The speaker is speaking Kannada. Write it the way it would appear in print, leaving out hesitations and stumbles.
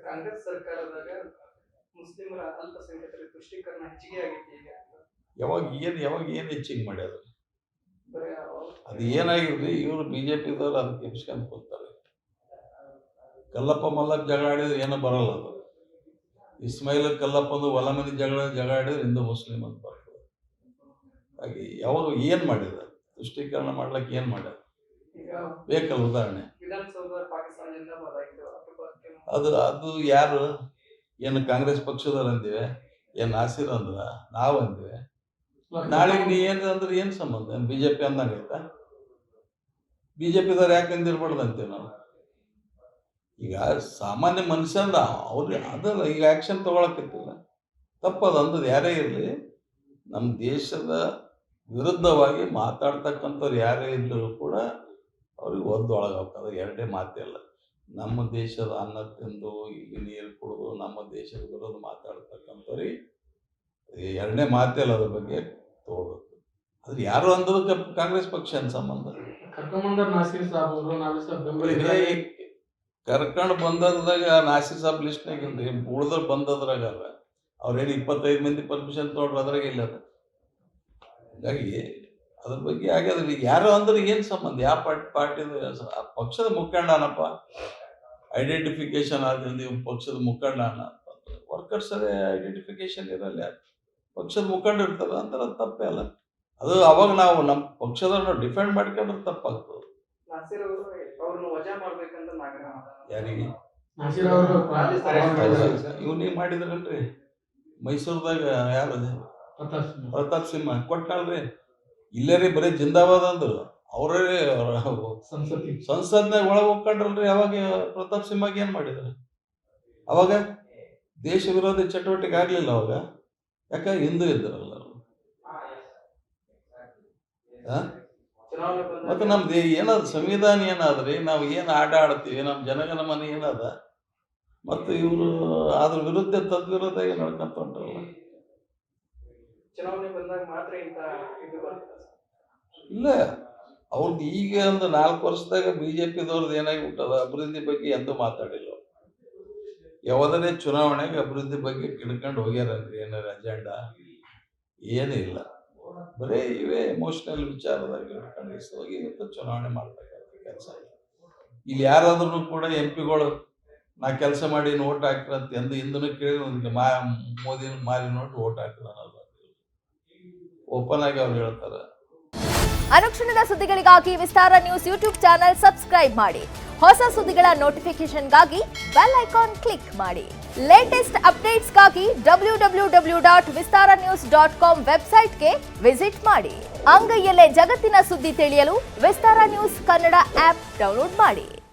ಕಾಂಗ್ರೆಸ್ ಸರ್ಕಾರದಾಗ ಮುಸ್ಲಿಮರ ಅಲ್ಪಸಂಖ್ಯಾತರ ತುಷ್ಟೀಕರಣ ಹೆಚ್ಚಿಗೆ ಆಗೈತಿ ಈಗ. ಯಾವಾಗ ಏನು ಹೆಚ್ಚಿಗೆ ಮಾಡ್ಯಾರ? ಬರೀ ಅದು ಏನಾಗಿರ್ಲಿ, ಇವರು ಬಿಜೆಪಿದವ್ರು ಅದಕ್ಕೆ ಎಬ್ಸ್ಕೊಂಡು ಕೂತಾರೆ. ಕಲ್ಲಪ್ಪ ಮಲ್ಲಪ್ಪ ಜಗಳ ಆಡಿದ್ರೆ ಏನೋ ಬರಲ್ಲ. ಅದು ಇಸ್ಮಾಯಿಲ್ ಕಲ್ಲಪ್ಪಂದು ಹೊಲ ಮನೆ ಜಗಳ ಆಡಿದ್ರೆ ಹಿಂದೂ ಮುಸ್ಲಿಂ ಅಂತ ಬರ್ತದೆ. ಹಾಗೆ ಯಾವಾಗ ಏನು ಮಾಡಿದ? ತುಷ್ಟೀಕರಣ ಮಾಡ್ಲಿಕ್ಕೆ ಏನು ಮಾಡ್ಯಾರ? ಈಗ ಬೇಕಲ್ಲ ಉದಾಹರಣೆ. ವಿಧಾನಸೌಧ ಪಾಕಿಸ್ತಾನ ಜಿಂದಾಬಾದ್ ಆಯ್ತು. ಅದು ಯಾರು? ಏನು ಕಾಂಗ್ರೆಸ್ ಪಕ್ಷದವ್ರು ಅಂದಿವೆ? ಏನು ನಾಸಿರ್ ಅಂದ್ರ? ನಾವು ಅಂದಿವೆ? ನಾಳೆಗೆ ನೀ ಏನು ಅಂದ್ರೆ ಏನು ಸಂಬಂಧ? ಬಿಜೆಪಿ ಅಂದಂಗೈತಾ? ಬಿಜೆಪಿದವ್ರು ಯಾಕೆ ಅಂದಿರ್ಬಾರ್ದು ಅಂತೀವಿ ನಾವು? ಈಗ ಸಾಮಾನ್ಯ ಮನುಷ್ಯಂದ ಅವ್ರಿಗೆ ಅದಲ್ಲ, ಈಗ ಆ್ಯಕ್ಷನ್ ತೊಗೊಳಕತ್ತಿಲ್ಲ, ತಪ್ಪದು ಅಂದದ್ದು ಯಾರೇ ಇರಲಿ. ನಮ್ಮ ದೇಶದ ವಿರುದ್ಧವಾಗಿ ಮಾತಾಡ್ತಕ್ಕಂಥವ್ರು ಯಾರೇ ಇದ್ದರೂ ಕೂಡ ಅವ್ರಿಗೆ ಒದ್ದೊಳಗಾಗ್ತದೆ. ಎರಡೇ ಮಾತಿಲ್ಲ. ನಮ್ಮ ದೇಶದ ಅನ್ನ ತಿಂದು ಇಲ್ಲಿ ನೀರು ಕುಡಿದು ನಮ್ಮ ದೇಶದ ವಿರೋಧ ಮಾತಾಡ್ತಕ್ಕಂಥವ್ರಿಗೆ ಎರಡನೇ ಮಾತಿಲ್ಲ, ಅದ್ರ ಬಗ್ಗೆ ತಗೋಬೇಕು. ಅದು ಯಾರು ಅಂದದಕ್ಕೆ ಕಾಂಗ್ರೆಸ್ ಪಕ್ಷ ಏನು ಸಂಬಂಧ? ಕರ್ಕೊಂಡು ಬಂದದ್ರಾಗ ನಾಸಿರ್ ಸಾಬ್ ಲಿಸ್ಟ್ನಾಗ ಇಲ್ರಿ, ಉಳ್ದ್ರ ಬಂದದ್ರಾಗ ಅವ್ರೇನು 25 ಮಂದಿ ಪರ್ಮಿಷನ್ ತೊಗೊಂಡ್ರು, ಅದ್ರಾಗ ಇಲ್ಲ ಅದು. ಹಾಗಾಗಿ ಅದ್ರ ಬಗ್ಗೆ ಆಗ್ಯದ್ರಿ. ಯಾರು ಅಂದ್ರೆ ಏನು ಸಂಬಂಧ? ಯಾವ ಪಾರ್ಟಿದ ಪಕ್ಷದ ಮುಖಂಡನಪ್ಪ, ಐಡೆಂಟಿಫಿಕೇಶನ್ ಆದ್ರಿಂದ ಇವ್ ಪಕ್ಷದ ಮುಖಂಡ ಅಂತಂದ್ರೆ ವರ್ಕರ್ಸ್ ಅದೇ ಐಡೆಂಟಿಫಿಕೇಶನ್ ಇರಲ್ಲ. ಪಕ್ಷದ ಮುಖಂಡ ಇರ್ತದ ಅಂತಾರೆ, ಅದು ತಪ್ಪೇ ಅಲ್ಲ. ಅದು ಅವಾಗ ನಾವು ನಮ್ಮ ಪಕ್ಷದವ್ರನ್ನ ಡಿಫೆಂಡ್ ಮಾಡ್ಕೊಂಡ್ರೆ ತಪ್ಪಾಗ್ತದೆ. ನಾಸಿರ್ ಅವರು ಅವ್ರನ್ನ ವಜಾ ಮಾಡ್ಬೇಕಂತ ನಾಗರ ಯಾರಿಗೆ? ನಾಸಿರ್ ಇವನಿಗೆ ಮಾಡಿದ್ರಲ್ರಿ ಮೈಸೂರದಾಗ. ಯಾರು? ಪ್ರತಾಪ್ ಸಿಂಹ ಕೊಟ್ಟಾಳ್ರಿ. ಇಲ್ಲೇ ರೀ ಬರೀ ಜಿಂದಾಬಾದ್ ಅಂದ್ರು. ಅವರೇ ಸಂಸತ್ನಾಗ ಒಳಗೆ ಹೋಗ್ಕೊಂಡ್ರಲ್ರಿ. ಅವಾಗ ಪ್ರತಾಪ್ ಸಿಂಹಗೆ ಏನು ಮಾಡಿದ್ರು? ಅವಾಗ ದೇಶ ವಿರೋಧಿ ಚಟುವಟಿಕೆ ಆಗ್ಲಿಲ್ಲ ಅವಾಗ. ಯಾಕೆ? ಹಿಂದೂ ಇದ್ರಲ್ಲ ಅವರು. ಮತ್ತೆ ನಮ್ದು ಏನಾದ ಸಂವಿಧಾನ ಏನಾದ್ರಿ, ನಾವು ಏನು ಆಟ ಆಡ್ತೀವಿ, ನಮ್ಮ ಜನಗಣಮನ ಏನದ, ಮತ್ತು ಇವರು ಅದ್ರ ವಿರುದ್ಧ ತದ್ವಿರುದ್ಧ ನಡ್ಕೊಂತ ಹೊಂಟ್ರಲ್ಲ. ಚುನಾವಣೆ ಬಂದಾಗ ಮಾತ್ರ ಇಂತ ಇದು ಬರ್ತದೆ. ಇಲ್ಲ, ಅವ್ರದ್ದು ಈಗ ಒಂದು 4 ವರ್ಷದಾಗ ಬಿಜೆಪಿದವ್ರದ್ದು ಏನಾಗಿಬಿಟ್ಟದ, ಅಭಿವೃದ್ಧಿ ಬಗ್ಗೆ ಎಂದೂ ಮಾತಾಡಿಲ್ಲ. ಯಾವುದನೇ ಚುನಾವಣೆಗೆ ಅಭಿವೃದ್ಧಿ ಬಗ್ಗೆ ಕಿಡ್ಕೊಂಡು ಹೋಗ್ಯಾರನ್ರಿ ಏನಾರ ಅಜೆಂಡಾ? ಏನೂ ಇಲ್ಲ. ಬರೀ ಇವೇ ಎಮೋಷನಲ್ ವಿಚಾರದಾಗ ಹಿಡ್ಕೊಂಡು ಹೋಗಿ ಇವತ್ತು ಚುನಾವಣೆ ಮಾಡ್ತಕ್ಕಂಥ ಕೆಲಸ ಇಲ್ಲ. ಇಲ್ಲಿ ಯಾರಾದ್ರೂ ಕೂಡ MP ಗಳು ನಾ ಕೆಲಸ ಮಾಡಿ ಓಟ್ ಹಾಕಿರಂತ ಎಂದು ಹಿಂದೂ ಕೇಳಿ ನನಗೆ ಮೋದಿ ಮಾರಿ ನೋಟ್ ಓಟ್ ಹಾಕಿದ ಓಪನ್ ಆಗಿ ಅವ್ರು ಹೇಳ್ತಾರೆ. ಅನುಕ್ಷಣದ ಸುದ್ದಿಗಳಿಗಾಗಿ ವಿಸ್ತಾರ ನ್ಯೂಸ್ ಯೂಟ್ಯೂಬ್ ಚಾನೆಲ್ ಸಬ್ಸ್ಕ್ರೈಬ್ ಮಾಡಿ. ಹೊಸ ಸುದ್ದಿಗಳ ನೋಟಿಫಿಕೇಶನ್ಗಾಗಿ ಬೆಲ್ ಐಕಾನ್ ಕ್ಲಿಕ್ ಮಾಡಿ. ಲೇಟೆಸ್ಟ್ ಅಪ್ಡೇಟ್ಸ್ಗಾಗಿ www.vistaranews.com ವೆಬ್ಸೈಟ್ಗೆ ವಿಸಿಟ್ ಮಾಡಿ. ಅಂಗೈಯಲ್ಲೇ ಜಗತ್ತಿನ ಸುದ್ದಿ ತಿಳಿಯಲು ವಿಸ್ತಾರ ನ್ಯೂಸ್ ಕನ್ನಡ ಆಪ್ ಡೌನ್ಲೋಡ್ ಮಾಡಿ.